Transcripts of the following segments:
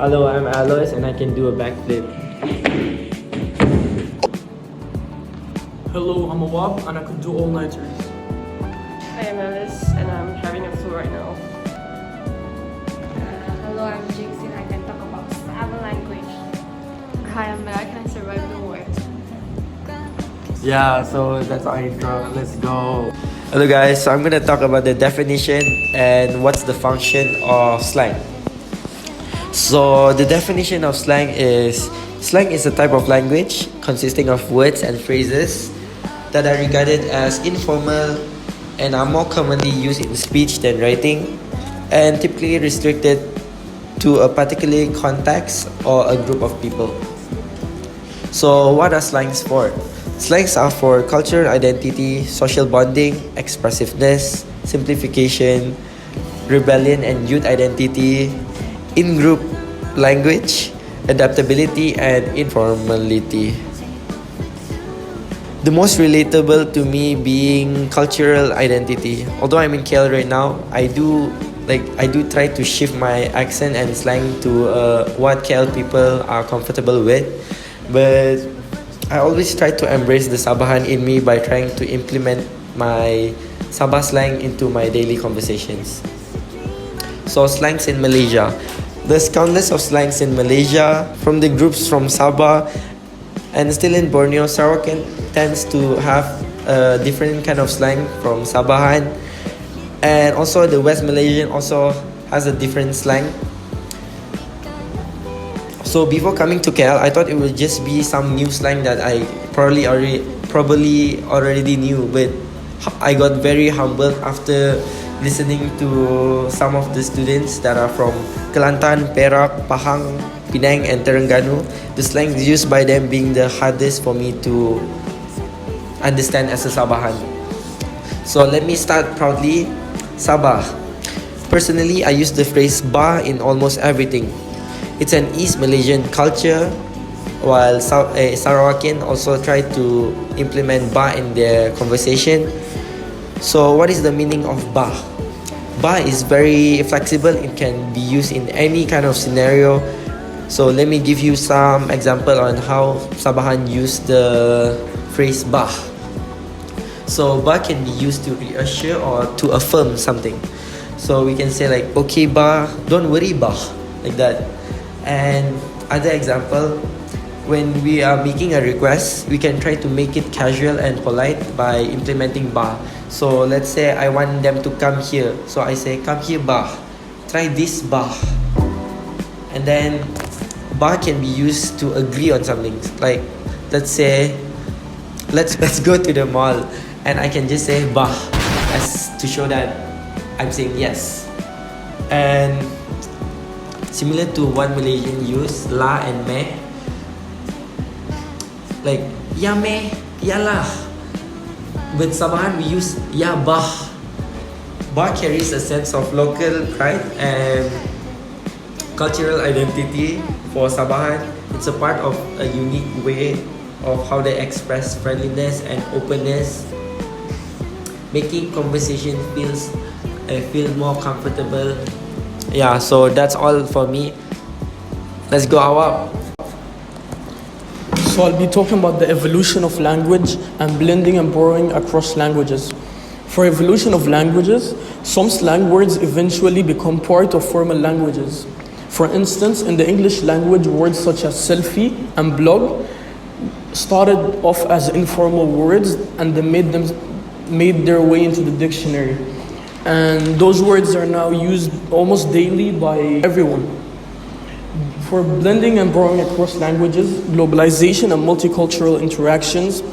Hello, I'm Alois and I can do a backflip. Hello, I'm Awab and I could do all-nighters. I am Alice and I'm having a flu right now. Hello, I'm Jinx and I can talk about Slang language. Hi, I'm Mel. Can I survive the war? Yeah, so that's our intro. Let's go. Hello guys, so I'm gonna talk about the definition and what's the function of slang. So the definition of slang is a type of language consisting of words and phrases that are regarded as informal and are more commonly used in speech than writing, and typically restricted to a particular context or a group of people. So what are slangs for? Slangs are for cultural identity, social bonding, expressiveness, simplification, rebellion and youth identity, in-group language, adaptability and informality. The most relatable to me being cultural identity. Although I'm in KL right now, I do try to shift my accent and slang to what KL people are comfortable with, but I always try to embrace the Sabahan in me by trying to implement my Sabah slang into my daily conversations. So slangs in Malaysia. There's countless of slangs in Malaysia from the groups from Sabah, and still in Borneo. Sarawak tends to have a different kind of slang from Sabahan, and also the West Malaysian also has a different slang. So before coming to KL, I thought it would just be some new slang that I probably already knew, but I got very humbled after listening to some of the students that are from Kelantan, Perak, Pahang, Penang and Terengganu. The slang used by them being the hardest for me to understand as a Sabahan. So let me start proudly. Sabah. Personally, I use the phrase bah in almost everything. It's an East Malaysian culture, while Sarawakian also try to implement bah in their conversation. So what is the meaning of bah? Bah is very flexible. It can be used in any kind of scenario. So let me give you some example on how Sabahan use the phrase bah. So bah can be used to reassure or to affirm something. So we can say like, okay bah, don't worry bah, like that. And other example, when we are making a request, we can try to make it casual and polite by implementing bah. So let's say I want them to come here, so I say come here bah, try this bah. And then bah can be used to agree on something. Like let's say let's go to the mall, and I can just say bah as to show that I'm saying yes. And similar to what Malaysian use la and meh, like ya meh, ya lah. With Sabahan we use ya bah. Bah carries a sense of local pride and cultural identity for Sabahan. It's a part of a unique way of how they express friendliness and openness, making conversation feel more comfortable. Yeah, so that's all for me. Let's go Awab. So I'll be talking about the evolution of language and blending and borrowing across languages. For evolution of languages, some slang words eventually become part of formal languages. For instance, in the English language, words such as selfie and blog started off as informal words, and they made their way into the dictionary. And those words are now used almost daily by everyone. For blending and borrowing across languages, globalization and multicultural interactions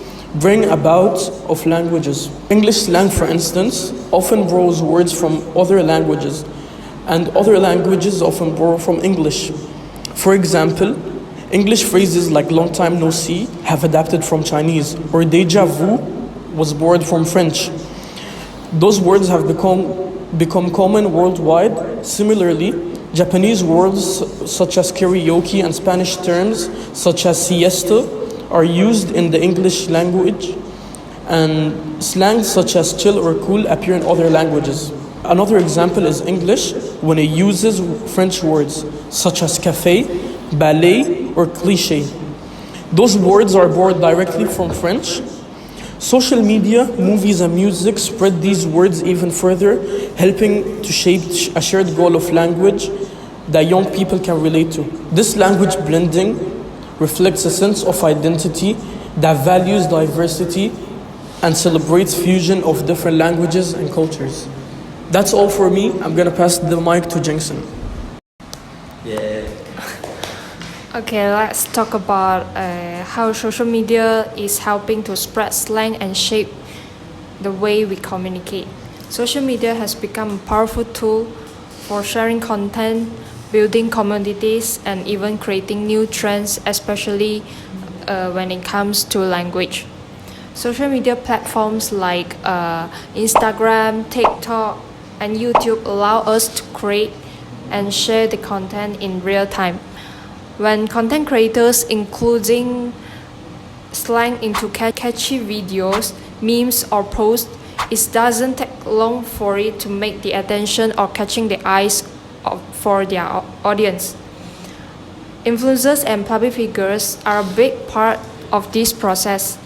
bring about of languages. English slang, for instance, often borrows words from other languages, and other languages often borrow from English. For example, English phrases like long time no see have adapted from Chinese, or déjà vu was borrowed from French. Those words have become common worldwide. Similarly, Japanese words such as karaoke and Spanish terms such as siesta are used in the English language, and slangs such as chill or cool appear in other languages. Another example is English when it uses French words such as cafe, ballet, or cliché. Those words are borrowed directly from French. Social media, movies, and music spread these words even further, helping to shape a shared goal of language that young people can relate to. This language blending reflects a sense of identity that values diversity and celebrates fusion of different languages and cultures. That's all for me. I'm gonna pass the mic to Jensen. Yeah. Okay, let's talk about how social media is helping to spread slang and shape the way we communicate. Social media has become a powerful tool for sharing content, building communities, and even creating new trends, especially when it comes to language. Social media platforms like Instagram, TikTok, and YouTube allow us to create and share the content in real time. When content creators including slang into catchy videos, memes, or posts, it doesn't take long for it to make the attention or catching the eyes for their audience. Influencers and public figures are a big part of this process.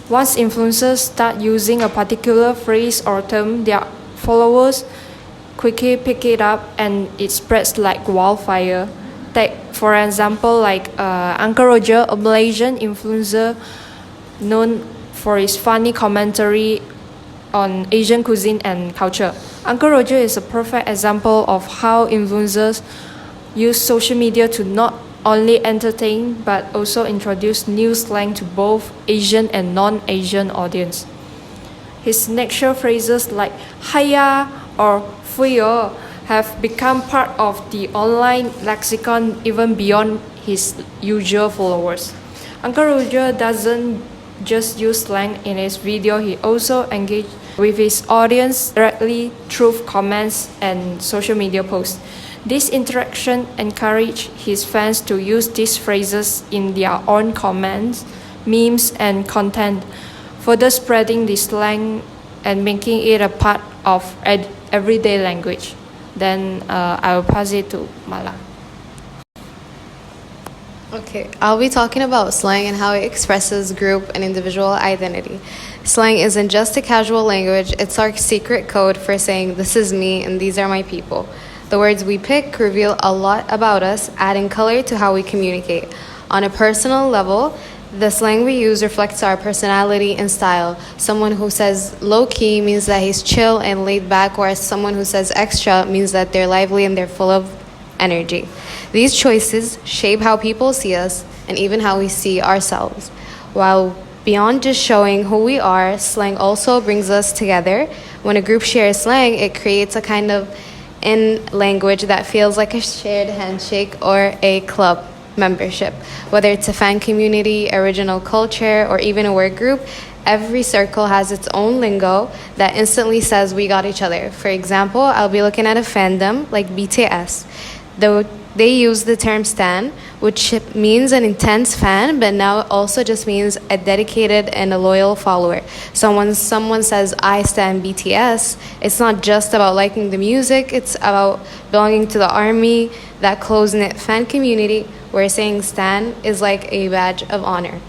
Once influencers start using a particular phrase or term, their followers quickly pick it up and it spreads like wildfire. Take, for example, like Uncle Roger, a Malaysian influencer known for his funny commentary on Asian cuisine and culture. Uncle Roger is a perfect example of how influencers use social media to not only entertain but also introduce new slang to both Asian and non-Asian audience. His signature phrases like "hiya" or "fuyo" have become part of the online lexicon even beyond his usual followers. Uncle Roger doesn't just use slang in his video, he also engages with his audience directly through comments and social media posts. This interaction encourages his fans to use these phrases in their own comments, memes, and content, further spreading the slang and making it a part of everyday language. Then I will pass it to Mala. Okay, I'll be talking about slang and how it expresses group and individual identity. Slang isn't just a casual language, it's our secret code for saying this is me and these are my people. The words we pick reveal a lot about us, adding color to how we communicate. On a personal level, the slang we use reflects our personality and style. Someone who says low-key means that he's chill and laid back, whereas someone who says extra means that they're lively and they're full of energy. These choices shape how people see us and even how we see ourselves. While beyond just showing who we are, slang also brings us together. When a group shares slang, it creates a kind of in language that feels like a shared handshake or a club membership. Whether it's a fan community, original culture, or even a work group, every circle has its own lingo that instantly says we got each other. For example, I'll be looking at a fandom like BTS. Though they use the term stan, which means an intense fan, but now it also just means a dedicated and a loyal follower. So when someone says I stan BTS, it's not just about liking the music, it's about belonging to the army, that close-knit fan community where saying stan is like a badge of honor.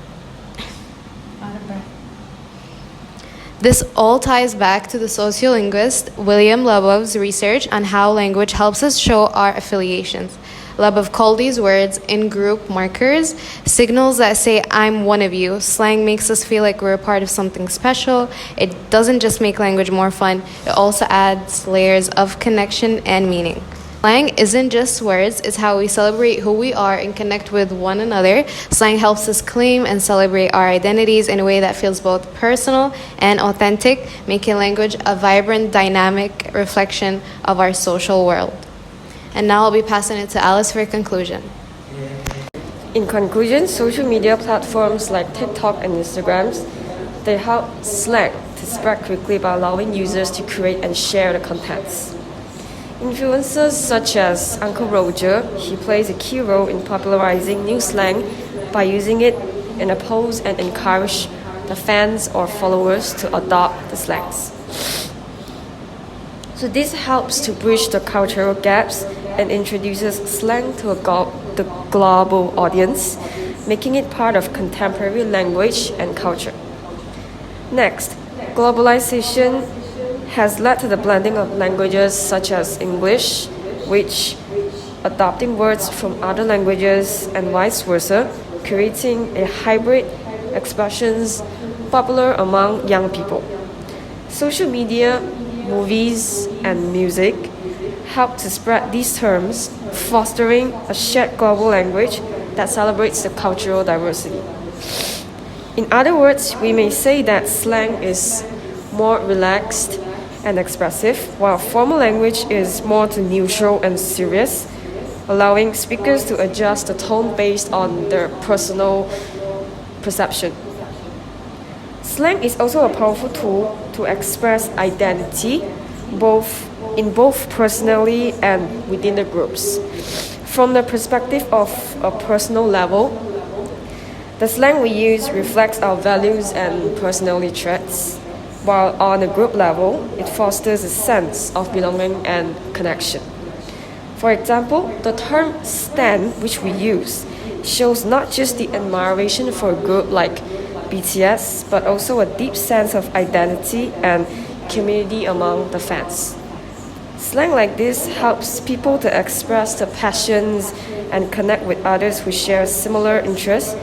This all ties back to the sociolinguist William Lebov's research on how language helps us show our affiliations. Lebov called these words in-group markers, signals that say, I'm one of you. Slang makes us feel like we're a part of something special. It doesn't just make language more fun, it also adds layers of connection and meaning. Slang isn't just words, it's how we celebrate who we are and connect with one another. Slang helps us claim and celebrate our identities in a way that feels both personal and authentic, making language a vibrant, dynamic reflection of our social world. And now I'll be passing it to Alice for a conclusion. In conclusion, social media platforms like TikTok and Instagrams, they help slang to spread quickly by allowing users to create and share the contents. Influencers such as Uncle Roger, he plays a key role in popularizing new slang by using it in a post and encourage the fans or followers to adopt the slangs. So this helps to bridge the cultural gaps and introduces slang to the global audience, making it part of contemporary language and culture. Next, globalization has led to the blending of languages such as English, which adopting words from other languages and vice versa, creating a hybrid expressions popular among young people. Social media, movies, and music help to spread these terms, fostering a shared global language that celebrates the cultural diversity. In other words, we may say that slang is more relaxed and expressive, while formal language is more to neutral and serious, allowing speakers to adjust the tone based on their personal perception. Slang is also a powerful tool to express identity, both personally and within the groups. From the perspective of a personal level, the slang we use reflects our values and personality traits, while on a group level, it fosters a sense of belonging and connection. For example, the term stan, which we use, shows not just the admiration for a group like BTS, but also a deep sense of identity and community among the fans. Slang like this helps people to express their passions and connect with others who share similar interests,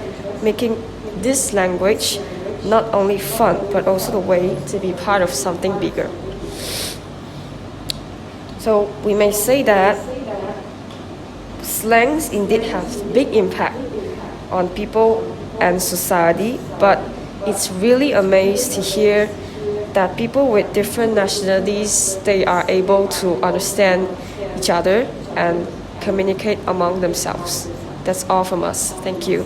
making this language not only fun but also the way to be part of something bigger. So we may say that slangs indeed have big impact on people and society, but it's really amazing to hear that people with different nationalities, they are able to understand each other and communicate among themselves. That's all from us. Thank you.